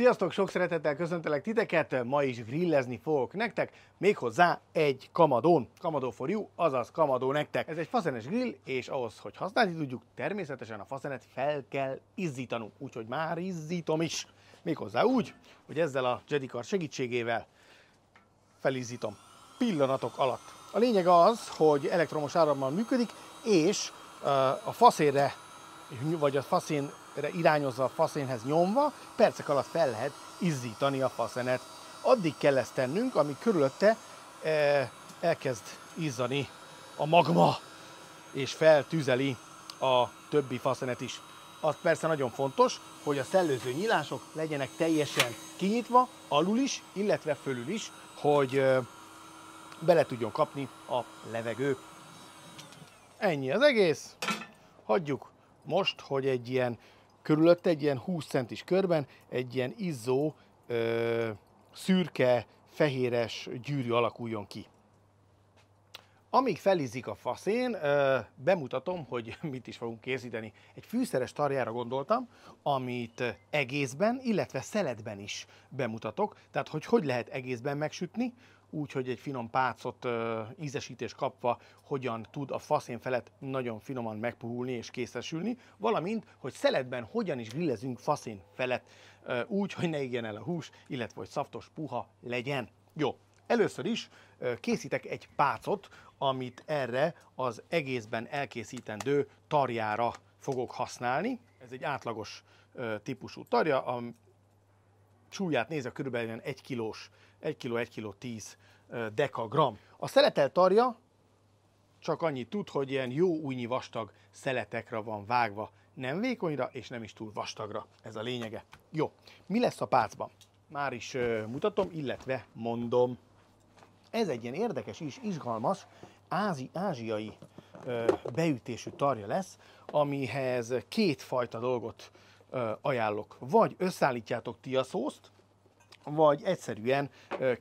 Sziasztok, sok szeretettel köszöntelek titeket, ma is grillezni fogok nektek, méghozzá egy Kamadón, Kamado for you, azaz Kamadó nektek. Ez egy faszenes grill, és ahhoz, hogy használni tudjuk, természetesen a faszenet fel kell izzítanunk, úgyhogy már izzítom is. Méghozzá úgy, hogy ezzel a Jedikar segítségével felizzítom pillanatok alatt. A lényeg az, hogy elektromos árammal működik, és a faszénre, vagy a faszénre irányozva, a faszénhez nyomva, percek alatt fel lehet izzítani a faszenet. Addig kell ezt tennünk, amíg körülötte elkezd izzani a magma, és feltüzeli a többi faszenet is. Az persze nagyon fontos, hogy a szellőző nyílások legyenek teljesen kinyitva, alul is, illetve fölül is, hogy bele tudjon kapni a levegő. Ennyi az egész. Hagyjuk most, hogy egy ilyen körülötte egy ilyen 20 centis körben egy ilyen izzó, szürke, fehéres gyűrű alakuljon ki. Amíg felizzik a faszén, bemutatom, hogy mit is fogunk készíteni. Egy fűszeres tarjára gondoltam, amit egészben, illetve szeletben is bemutatok. Tehát, hogy lehet egészben megsütni, úgy, hogy egy finom pácot, ízesítés kapva hogyan tud a faszén felett nagyon finoman megpuhulni és készesülni, valamint, hogy szeletben hogyan is grillezünk faszén felett, úgy, hogy ne égjen el a hús, illetve hogy szaftos, puha legyen. Jó, először is készítek egy pácot, amit erre az egészben elkészítendő tarjára fogok használni. Ez egy átlagos típusú tarja, a súlyát nézve körülbelül 1 kilós, 1 kg 10 dekagram. A szeletelt tarja csak annyit tud, hogy ilyen jó ujjnyi vastag szeletekre van vágva, nem vékonyra és nem is túl vastagra. Ez a lényege. Jó, mi lesz a pácban? Már is mutatom, illetve mondom. Ez egy ilyen érdekes és izgalmas ázsiai beütésű tarja lesz, amihez kétfajta dolgot ajánlok. Vagy összeállítjátok ti a szószt, vagy egyszerűen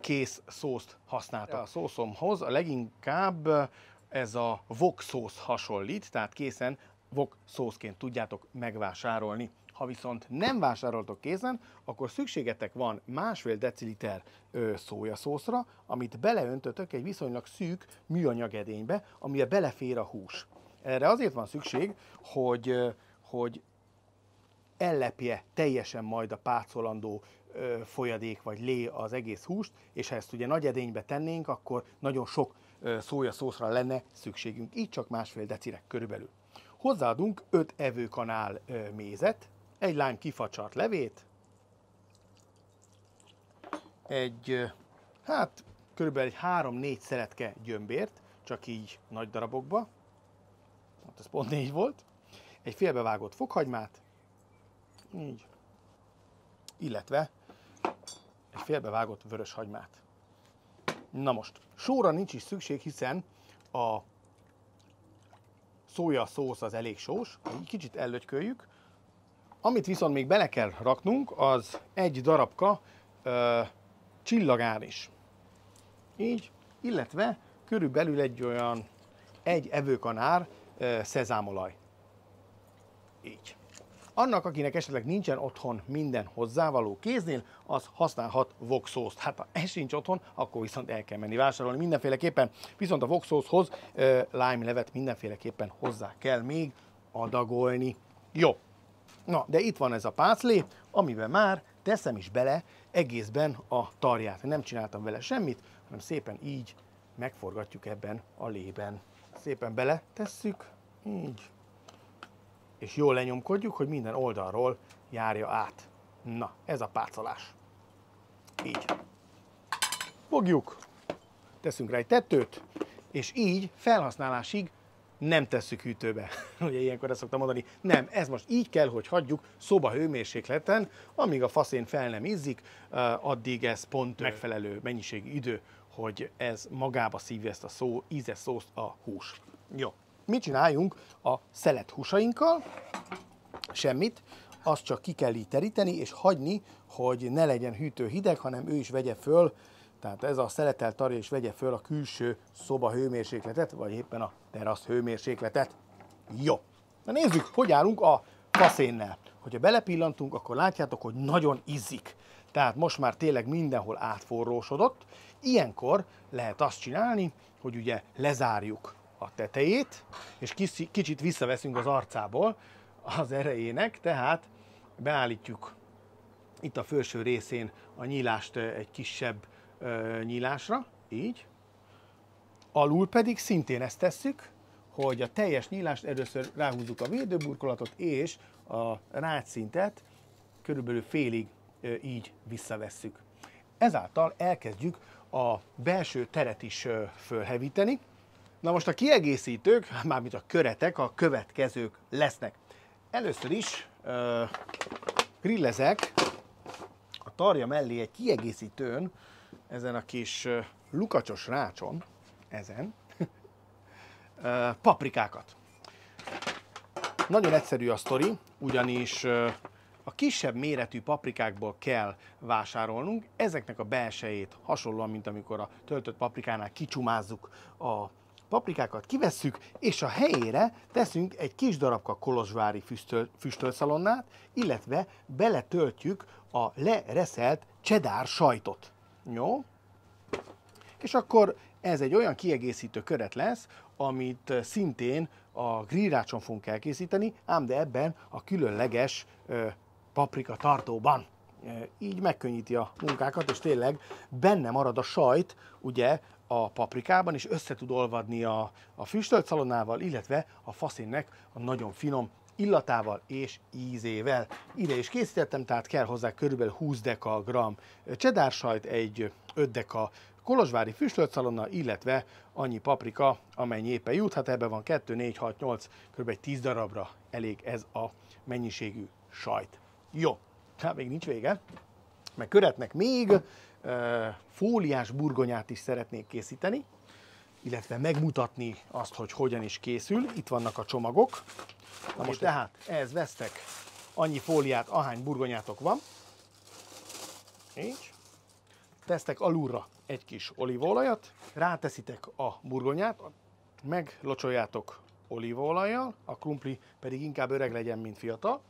kész szószt használtak. A szószomhoz a leginkább ez a wok szósz hasonlít, tehát készen wok szószként tudjátok megvásárolni. Ha viszont nem vásároltok készen, akkor szükségetek van 1,5 deciliter szójaszószra, amit beleöntötök egy viszonylag szűk műanyag edénybe, amiben belefér a hús. Erre azért van szükség, hogy ellepje teljesen majd a pácolandó folyadék vagy lé az egész húst, és ha ezt ugye nagy edénybe tennénk, akkor nagyon sok szójaszószra lenne szükségünk, így csak 1,5 decire körülbelül. Hozzáadunk 5 evőkanál mézet, egy lime kifacsart levét, körülbelül 3-4 szeletke gyömbért, csak így nagy darabokba, hát ez pont 4 volt, egy félbevágott fokhagymát, így, illetve egy félbevágott vörös hagymát. Na most, sóra nincs is szükség, hiszen a szójaszósz az elég sós, így kicsit ellötyköljük. Amit viszont még bele kell raknunk, az egy darabka csillagár is. Így, illetve körülbelül egy evőkanár szezámolaj. Így. Annak, akinek esetleg nincsen otthon minden hozzávaló kéznél, az használhat wok szószt. Hát ha ez sincs otthon, akkor viszont el kell menni vásárolni mindenféleképpen. Viszont a wok szószhoz lime levet mindenféleképpen hozzá kell még adagolni. Jó. Na, de itt van ez a páclé, amiben már teszem is bele egészben a tarját. Nem csináltam vele semmit, hanem szépen így megforgatjuk ebben a lében. Szépen bele tesszük, így. És jól lenyomkodjuk, hogy minden oldalról járja át. Na, ez a pácolás. Így. Fogjuk, teszünk rá egy tetőt, és így felhasználásig nem tesszük hűtőbe. Ugye ilyenkor ezt szoktam mondani, nem, ez most így kell, hogy hagyjuk szobahőmérsékleten, amíg a faszén fel nem izzik, addig ez pont megfelelő mennyiségű idő, hogy ez magába szívja ezt a ízes szószt a hús. Jó. Mit csináljunk a szelet húsainkkal? Semmit, azt csak ki kell így teríteni, és hagyni, hogy ne legyen hűtőhideg, hanem ő is vegye föl, tehát ez a szeletelt tarja is vegye föl a külső szoba hőmérsékletet, vagy éppen a terasz hőmérsékletet. Jó. Na nézzük, hogy állunk a faszénnel. Hogyha belepillantunk, akkor látjátok, hogy nagyon izzik. Tehát most már tényleg mindenhol átforrósodott. Ilyenkor lehet azt csinálni, hogy ugye lezárjuk a tetejét, és kicsit visszaveszünk az arcából az erejének, tehát beállítjuk itt a felső részén a nyílást egy kisebb nyílásra, így. Alul pedig szintén ezt tesszük, hogy a teljes nyílást először ráhúzzuk a védőburkolatot, és a rácsszintet körülbelül félig így visszavesszük. Ezáltal elkezdjük a belső teret is fölhevíteni. Na most a kiegészítők, mármint a köretek, a következők lesznek. Először is grillezek a tarja mellé egy kiegészítőn, ezen a kis lukacsos rácson, ezen, paprikákat. Nagyon egyszerű a sztori, ugyanis a kisebb méretű paprikákból kell vásárolnunk. Ezeknek a belsejét hasonlóan, mint amikor a töltött paprikánál kicsumázzuk a paprikákat, kivesszük, és a helyére teszünk egy kis darabka kolozsvári füstölszalonnát, illetve beletöltjük a lereszelt cheddar sajtot. Jó? És akkor ez egy olyan kiegészítő köret lesz, amit szintén a grillrácson fogunk elkészíteni, ám de ebben a különleges paprika tartóban. Így megkönnyíti a munkákat, és tényleg benne marad a sajt, ugye, a paprikában, és össze tud olvadni a füstölt szalonnával, illetve a faszénnek a nagyon finom illatával és ízével. Ide is készítettem, tehát kell hozzá körülbelül 20 deka cheddar sajt, egy 5 deka kolozsvári füstölt szalonna, illetve annyi paprika, amennyi éppen jut. Hát ebben van 2, 4, 6, 8, kb. 10 darabra elég ez a mennyiségű sajt. Jó, hát még nincs vége, mert köretnek még fóliás burgonyát is szeretnék készíteni, illetve megmutatni azt, hogy hogyan is készül. Itt vannak a csomagok. Na most tehát ehhez vesztek annyi fóliát, ahány burgonyátok van. Így. Tesztek alulra egy kis olívaolajat, ráteszitek a burgonyát, meglocsoljátok olívaolajjal, a krumpli pedig inkább öreg legyen, mint fiatal.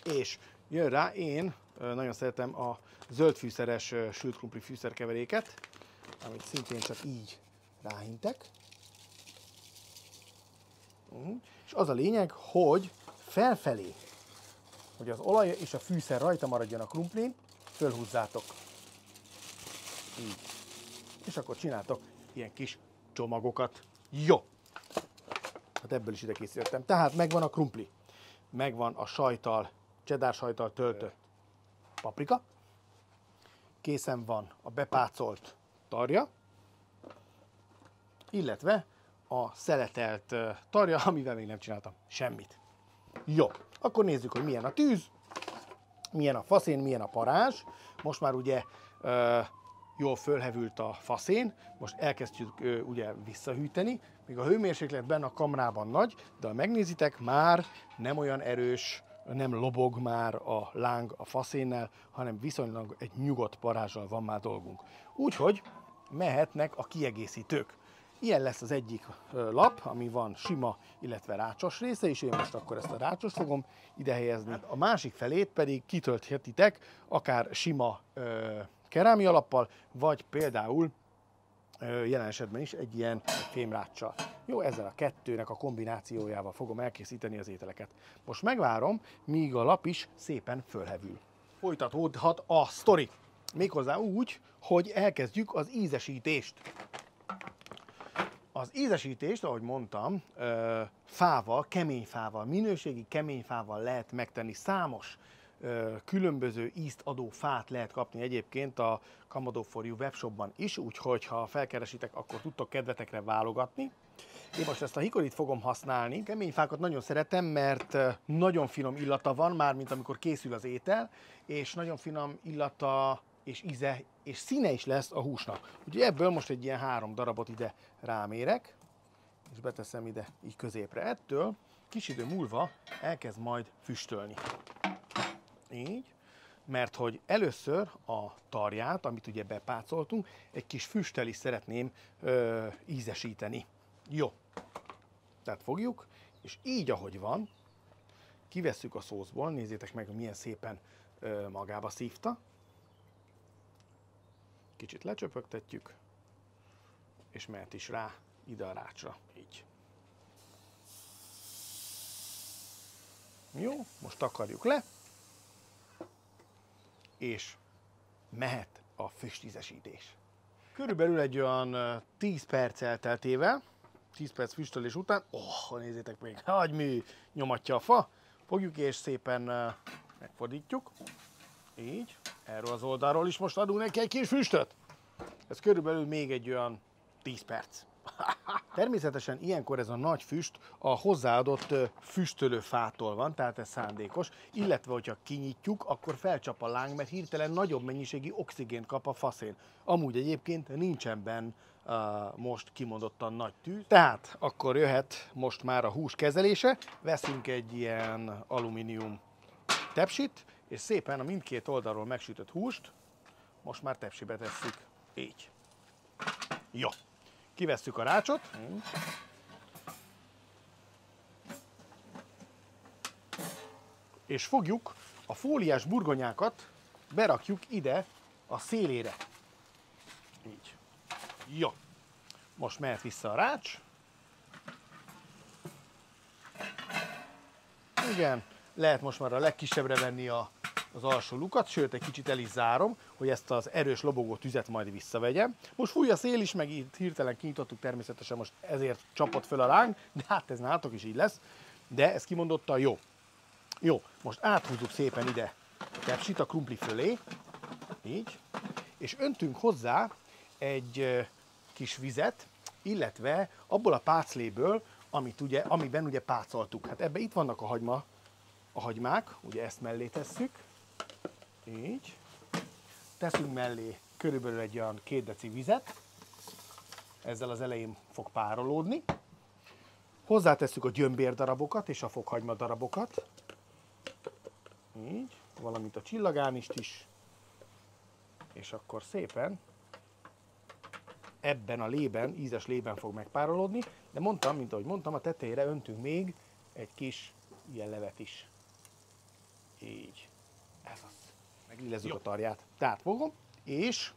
És jön rá, én nagyon szeretem a zöldfűszeres sült krumpli fűszerkeveréket, amit szintén csak így ráhintek. És az a lényeg, hogy felfelé, hogy az olaj és a fűszer rajta maradjon a krumplin, fölhúzzátok. Így. És akkor csináltok ilyen kis csomagokat. Jó! Hát ebből is ide készítettem. Tehát megvan a krumpli, megvan a sajttal, cheddar sajttal töltött paprika, készen van a bepácolt tarja, illetve a szeletelt tarja, amivel még nem csináltam semmit. Jó, akkor nézzük, hogy milyen a tűz, milyen a faszén, milyen a parázs. Most már ugye jól fölhevült a faszén, most elkezdjük ugye visszahűteni, még a hőmérséklet benne a kamrában nagy, de ha megnézitek, már nem olyan erős, nem lobog már a láng a faszénnel, hanem viszonylag egy nyugodt parázsal van már dolgunk. Úgyhogy mehetnek a kiegészítők. Ilyen lesz az egyik lap, ami van sima, illetve rácsos része, és én most akkor ezt a rácsos fogom ide helyezni. A másik felét pedig kitölthetitek akár sima kerámia lappal, vagy például jelen esetben is egy ilyen fémráccsal. Jó, ezzel a kettőnek a kombinációjával fogom elkészíteni az ételeket. Most megvárom, míg a lap is szépen fölhevül. Folytatódhat a sztori. Méghozzá úgy, hogy elkezdjük az ízesítést. Az ízesítést, ahogy mondtam, fával, kemény fával, minőségi kemény fával lehet megtenni. Számos különböző ízt adó fát lehet kapni egyébként a Kamado4U webshopban is, úgyhogy ha felkeresitek, akkor tudtok kedvetekre válogatni. Én most ezt a hikorit fogom használni. Kemény fákat nagyon szeretem, mert nagyon finom illata van, már mint amikor készül az étel, és nagyon finom illata és íze és színe is lesz a húsnak. Úgyhogy ebből most egy ilyen 3 darabot ide rámérek, és beteszem ide így középre. Ettől kis idő múlva elkezd majd füstölni. Így, mert hogy először a tarját, amit ugye bepácoltunk, egy kis füsttel is szeretném ízesíteni. Jó, tehát fogjuk, és így ahogy van, kivesszük a szószból, nézzétek meg, hogy milyen szépen magába szívta. Kicsit lecsöpögtetjük, és mehet is rá ide a rácsra, így. Jó, most takarjuk le, és mehet a füstízesítés. Körülbelül egy olyan 10 perc elteltével, 10 perc füstölés után, nézzétek még, nagy mű nyomatja a fa, fogjuk és szépen megfordítjuk, így, erről az oldalról is most adunk neki egy kis füstöt. Ez körülbelül még egy olyan 10 perc. Természetesen ilyenkor ez a nagy füst a hozzáadott füstölőfától van, tehát ez szándékos, illetve hogyha kinyitjuk, akkor felcsap a láng, mert hirtelen nagyobb mennyiségű oxigént kap a faszén. Amúgy egyébként nincsen benn most kimondottan nagy tűz. Tehát akkor jöhet most már a hús kezelése, veszünk egy ilyen alumínium tepsit, és szépen a mindkét oldalról megsütött húst most már tepsibe tesszük. Így. Jó. Kivesszük a rácsot. És fogjuk a fóliás burgonyákat, berakjuk ide a szélére. Így. Jó. Most mehet vissza a rács. Igen. Lehet most már a legkisebbre venni az alsó lukat, sőt egy kicsit el is zárom, hogy ezt az erős lobogó tüzet majd visszavegyem. Most fúj a szél is, meg itt hirtelen kinyitottuk, természetesen most ezért csapott föl a láng, de hát ez nálatok is így lesz, de ez kimondottan jó. Jó, most áthúzzuk szépen ide a tepsit a krumpli fölé, így, és öntünk hozzá egy kis vizet, illetve abból a pácléből, amiben ugye pácoltuk. Hát ebbe itt vannak a hagymák, ugye ezt mellé tesszük, így. Teszünk mellé körülbelül egy olyan 2 deci vizet, ezzel az elején fog párolódni. Hozzátesszük a gyömbér darabokat és a fokhagyma darabokat, így, valamint a csillagánist is, és akkor szépen ebben a lében, ízes lében fog megpárolódni, de mint ahogy mondtam, a tetejére öntünk még egy kis ilyen levet is. Így. Ez az. Megillezzük a tarját. Tehát fogom, és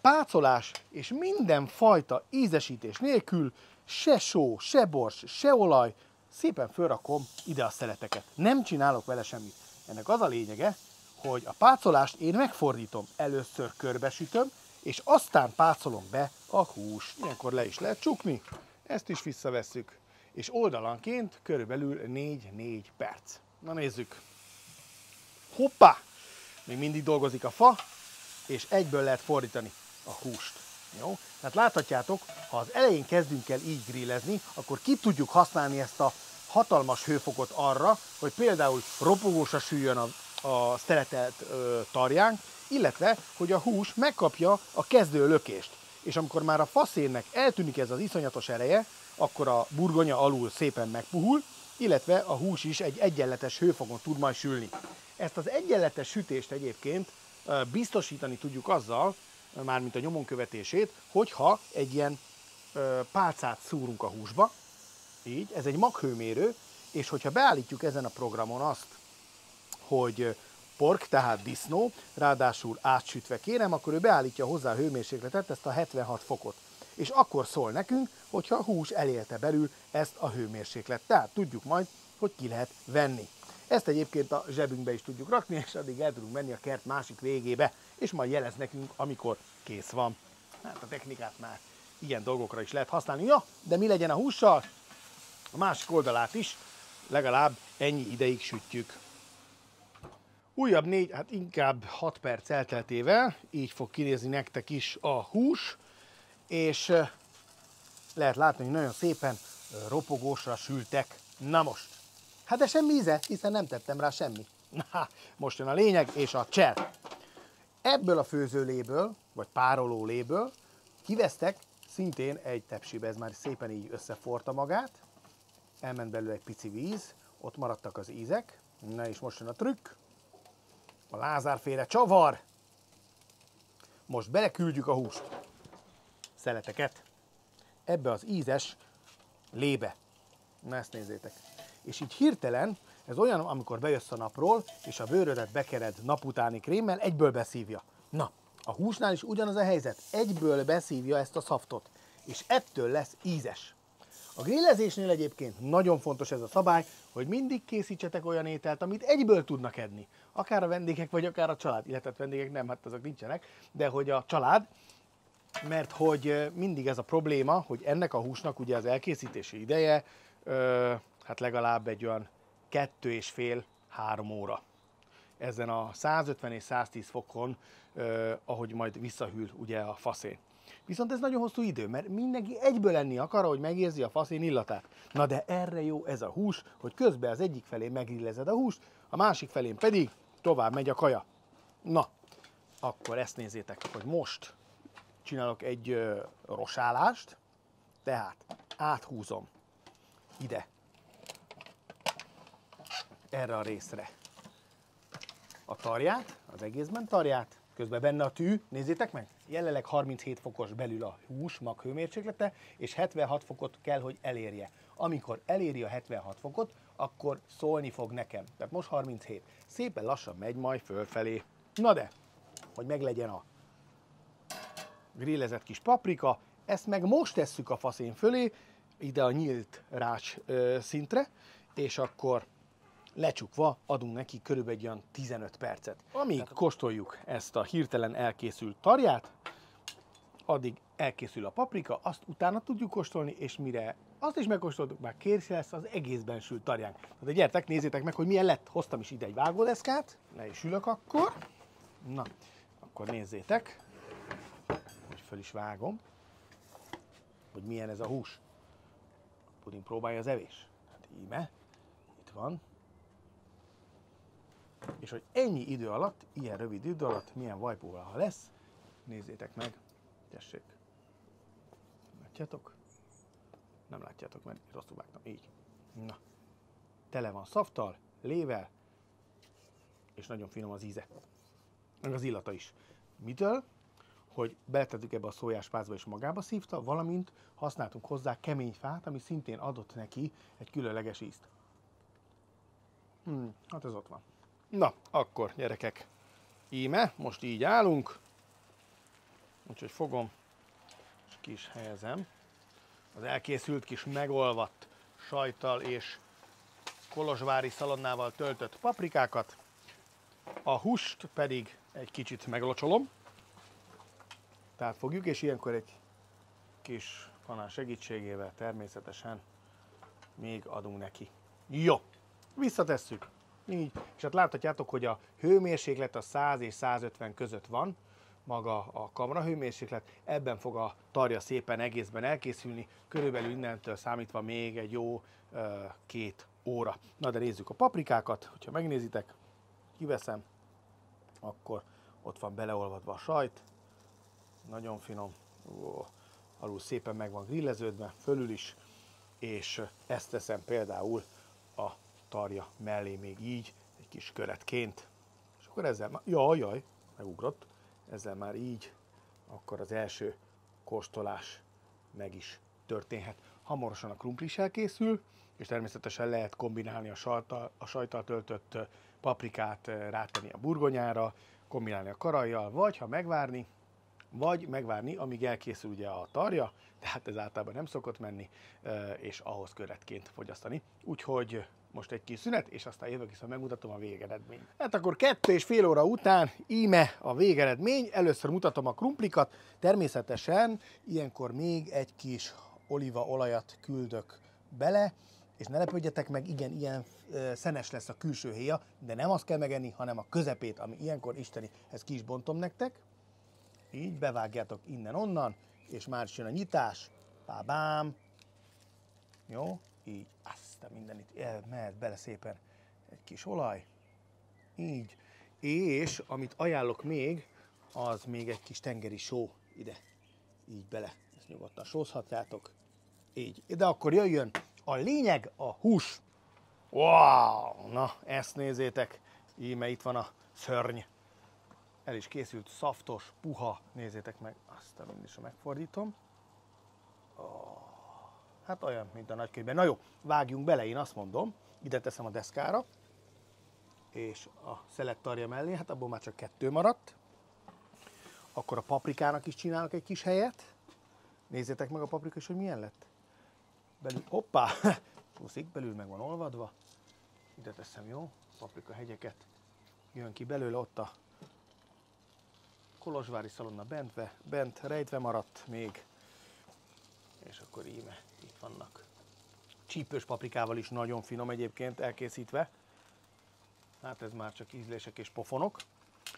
pácolás és mindenfajta ízesítés nélkül, se só, se bors, se olaj, szépen fölrakom ide a szeleteket. Nem csinálok vele semmit. Ennek az a lényege, hogy a pácolást én megfordítom. Először körbesütöm, és aztán pácolom be a húst. Ilyenkor le is lehet csukni. Ezt is visszavesszük. És oldalanként körülbelül 4-4 perc. Na nézzük. Hoppá! Még mindig dolgozik a fa, és egyből lehet fordítani a húst. Jó? Tehát láthatjátok, ha az elején kezdünk el így grillezni, akkor ki tudjuk használni ezt a hatalmas hőfokot arra, hogy például ropogósra süljön a szeletelt tarjánk, illetve, hogy a hús megkapja a kezdő lökést. És amikor már a faszénnek eltűnik ez az iszonyatos ereje, akkor a burgonya alul szépen megpuhul, illetve a hús is egy egyenletes hőfokon tud majd sülni. Ezt az egyenletes sütést egyébként biztosítani tudjuk azzal, mármint a nyomon követését, hogyha egy ilyen pálcát szúrunk a húsba, így, ez egy maghőmérő, és hogyha beállítjuk ezen a programon azt, hogy pork, tehát disznó, ráadásul átsütve kérem, akkor ő beállítja hozzá a hőmérsékletet, ezt a 76 fokot. És akkor szól nekünk, hogyha a hús elérte belül ezt a hőmérséklet. Tehát tudjuk majd, hogy ki lehet venni. Ezt egyébként a zsebünkbe is tudjuk rakni, és addig el tudunk menni a kert másik végébe, és majd jelez nekünk, amikor kész van. Hát a technikát már ilyen dolgokra is lehet használni. Ja, de mi legyen a hússal? A másik oldalát is legalább ennyi ideig sütjük. Újabb 4, hát inkább 6 perc elteltével, így fog kinézni nektek is a hús, és lehet látni, hogy nagyon szépen ropogósra sültek. Na most, hát de semmi íze, hiszen nem tettem rá semmi. Na, most jön a lényeg és a cser. Ebből a főzőléből, vagy párolóléből kivesztek szintén egy tepsibe, ez már szépen így összeforta magát, elment belőle egy pici víz, ott maradtak az ízek, na és most jön a trükk, a lázárféle csavar. Most beleküldjük a húst, szeleteket, ebbe az ízes lébe. Na ezt nézzétek. És így hirtelen, ez olyan, amikor bejössz a napról, és a bőrödet bekered nap utáni krémmel, egyből beszívja. Na, A húsnál is ugyanaz a helyzet. Egyből beszívja ezt a szaftot, és ettől lesz ízes. A grillezésnél egyébként nagyon fontos ez a szabály, hogy mindig készítsetek olyan ételt, amit egyből tudnak enni. Akár a vendégek, vagy akár a család. Illetve vendégek nem, hát azok nincsenek, de hogy a család, mert hogy mindig ez a probléma, hogy ennek a húsnak ugye az elkészítési ideje, hát legalább egy olyan 2,5-3 óra. Ezen a 150 és 110 fokon, ahogy majd visszahűl ugye a faszén. Viszont ez nagyon hosszú idő, mert mindenki egyből enni akar, hogy megérzi a faszén illatát. Na de erre jó ez a hús, hogy közben az egyik felén megrillezed a húst, a másik felén pedig tovább megy a kaja. Na, akkor ezt nézzétek, hogy most csinálok egy rosálást, tehát áthúzom ide, erre a részre a tarját, az egészben tarját, közben benne a tű, nézzétek meg, jelenleg 37 fokos belül a hús maghőmérséklete, és 76 fokot kell, hogy elérje. Amikor eléri a 76 fokot, akkor szólni fog nekem. Tehát most 37. Szépen lassan megy majd fölfelé. Na de, hogy meglegyen a grillezett kis paprika, ezt meg most tesszük a faszén fölé, ide a nyílt rács szintre, és akkor lecsukva adunk neki körülbelül egy olyan 15 percet. Amíg kóstoljuk ezt a hirtelen elkészült tarját, addig elkészül a paprika, azt utána tudjuk kóstolni, és mire azt is megkóstoltuk, már kész lesz az egészben sült tarjánk. Tehát gyertek, nézzétek meg, hogy milyen lett. Hoztam is ide egy vágódeszkát, le is ülök akkor. Na, akkor nézzétek, hogy föl is vágom, hogy milyen ez a hús. A puding próbálja az evés. Hát íme, itt van. És hogy ennyi idő alatt, ilyen rövid idő alatt milyen vajpóha lesz, nézzétek meg, tessék. Látjátok? Nem látjátok, mert rosszul vágtam. Így. Na. Tele van szaftal, lével, és nagyon finom az íze. Meg az illata is. Mitől? Hogy beletettük ebbe a szójáspázba és magába szívta, valamint használtunk hozzá kemény fát, ami szintén adott neki egy különleges ízt. Hát ez ott van. Na, akkor gyerekek, íme, most így állunk, úgyhogy fogom, és ki is helyezem az elkészült kis megolvadt sajttal és kolozsvári szalonnával töltött paprikákat, a húst pedig egy kicsit meglocsolom, tehát fogjuk, és ilyenkor egy kis kanál segítségével természetesen még adunk neki. Jó, visszatesszük. Így, és hát láthatjátok, hogy a hőmérséklet a 100 és 150 között van, maga a kamra hőmérséklet, ebben fog a tarja szépen egészben elkészülni, körülbelül innentől számítva még egy jó 2 óra. Na de nézzük a paprikákat, hogyha megnézitek, kiveszem, akkor ott van beleolvadva a sajt, nagyon finom, alul szépen meg van grilleződve, fölül is, és ezt teszem például a tarja mellé még így, egy kis köretként, és akkor ezzel már, jaj, megugrott, ezzel már így, akkor az első kóstolás meg is történhet. Hamarosan a krumpli is elkészül, és természetesen lehet kombinálni a sajttal töltött paprikát, rátenni a burgonyára, kombinálni a karajjal, vagy ha megvárni, amíg elkészül ugye a tarja, tehát ez általában nem szokott menni, és ahhoz köretként fogyasztani. Úgyhogy most egy kis szünet, és aztán jövök, hiszen megmutatom a végeredményt. Hát akkor 2,5 óra után íme a végeredmény. Először mutatom a krumplikat. Természetesen ilyenkor még egy kis olívaolajat küldök bele, és ne lepődjetek meg, igen, ilyen szenes lesz a külső héja, de nem azt kell megenni, hanem a közepét, ami ilyenkor isteni. Ezt ki is bontom nektek. Így bevágjátok innen-onnan, és már is jön a nyitás. Bám. Jó, így, azt a mindenit, mehet bele szépen egy kis olaj. Így. És amit ajánlok még, az még egy kis tengeri só ide. Így bele. Ezt nyugodtan sózhatjátok. Így. De akkor jöjjön a lényeg, a hús. Wow! Na, ezt nézzétek. Íme itt van a szörny. El is készült, szaftos, puha. Nézzétek meg. Azt a mindis, megfordítom. Hát olyan, mint a nagykönyvben. Na jó, vágjunk bele, én azt mondom. Ide teszem a deszkára. És a szelet tarja mellé, hát abból már csak 2 maradt. Akkor a paprikának is csinálok egy kis helyet. Nézzétek meg a paprika is, hogy milyen lett. Belül, hoppá, csúszik, belül meg van olvadva. Ide teszem, jó? Paprika hegyeket. Jön ki belőle, ott a kolozsvári szalonna bent rejtve maradt még. És akkor íme, itt vannak. Csípős paprikával is nagyon finom egyébként elkészítve. Hát ez már csak ízlések és pofonok.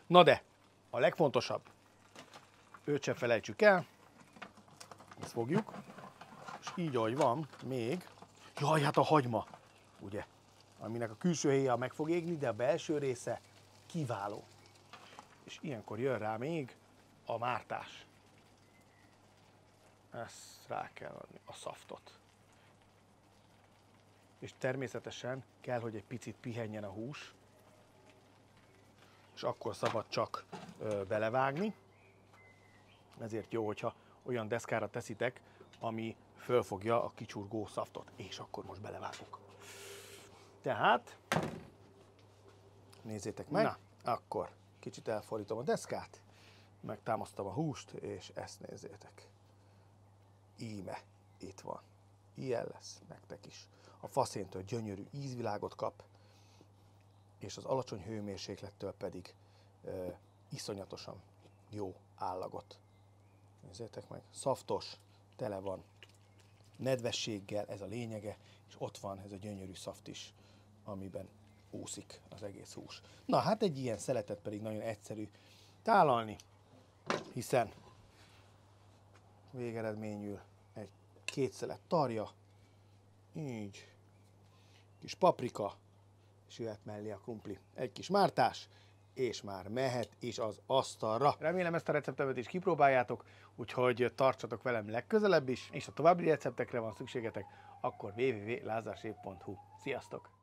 Na de, a legfontosabb, őt se felejtsük el. Ezt fogjuk. És így, ahogy van, még... Jaj, hát a hagyma, ugye? Aminek a külső héja meg fog égni, de a belső része kiváló. És ilyenkor jön rá még a mártás. Ezt rá kell adni, a szaftot. És természetesen kell, hogy egy picit pihenjen a hús, és akkor szabad csak belevágni. Ezért jó, hogyha olyan deszkára teszitek, ami fölfogja a kicsurgó szaftot. És akkor most belevágok. Tehát, nézzétek meg, na, akkor kicsit elfordítom a deszkát, megtámasztom a húst, és ezt nézzétek. Íme, itt van. Ilyen lesz nektek is. A faszéntől gyönyörű ízvilágot kap, és az alacsony hőmérséklettől pedig iszonyatosan jó állagot. Nézzétek meg, szaftos, tele van nedvességgel, ez a lényege, és ott van ez a gyönyörű szaft is, amiben úszik az egész hús. Na hát egy ilyen szeletet pedig nagyon egyszerű tálalni, hiszen végeredményül egy 2 szelet tarja, így, kis paprika, és jöhet mellé a krumpli, egy kis mártás, és már mehet is az asztalra. Remélem ezt a receptemet is kipróbáljátok, úgyhogy tartsatok velem legközelebb is, és ha további receptekre van szükségetek, akkor www.lazarchef.hu. Sziasztok!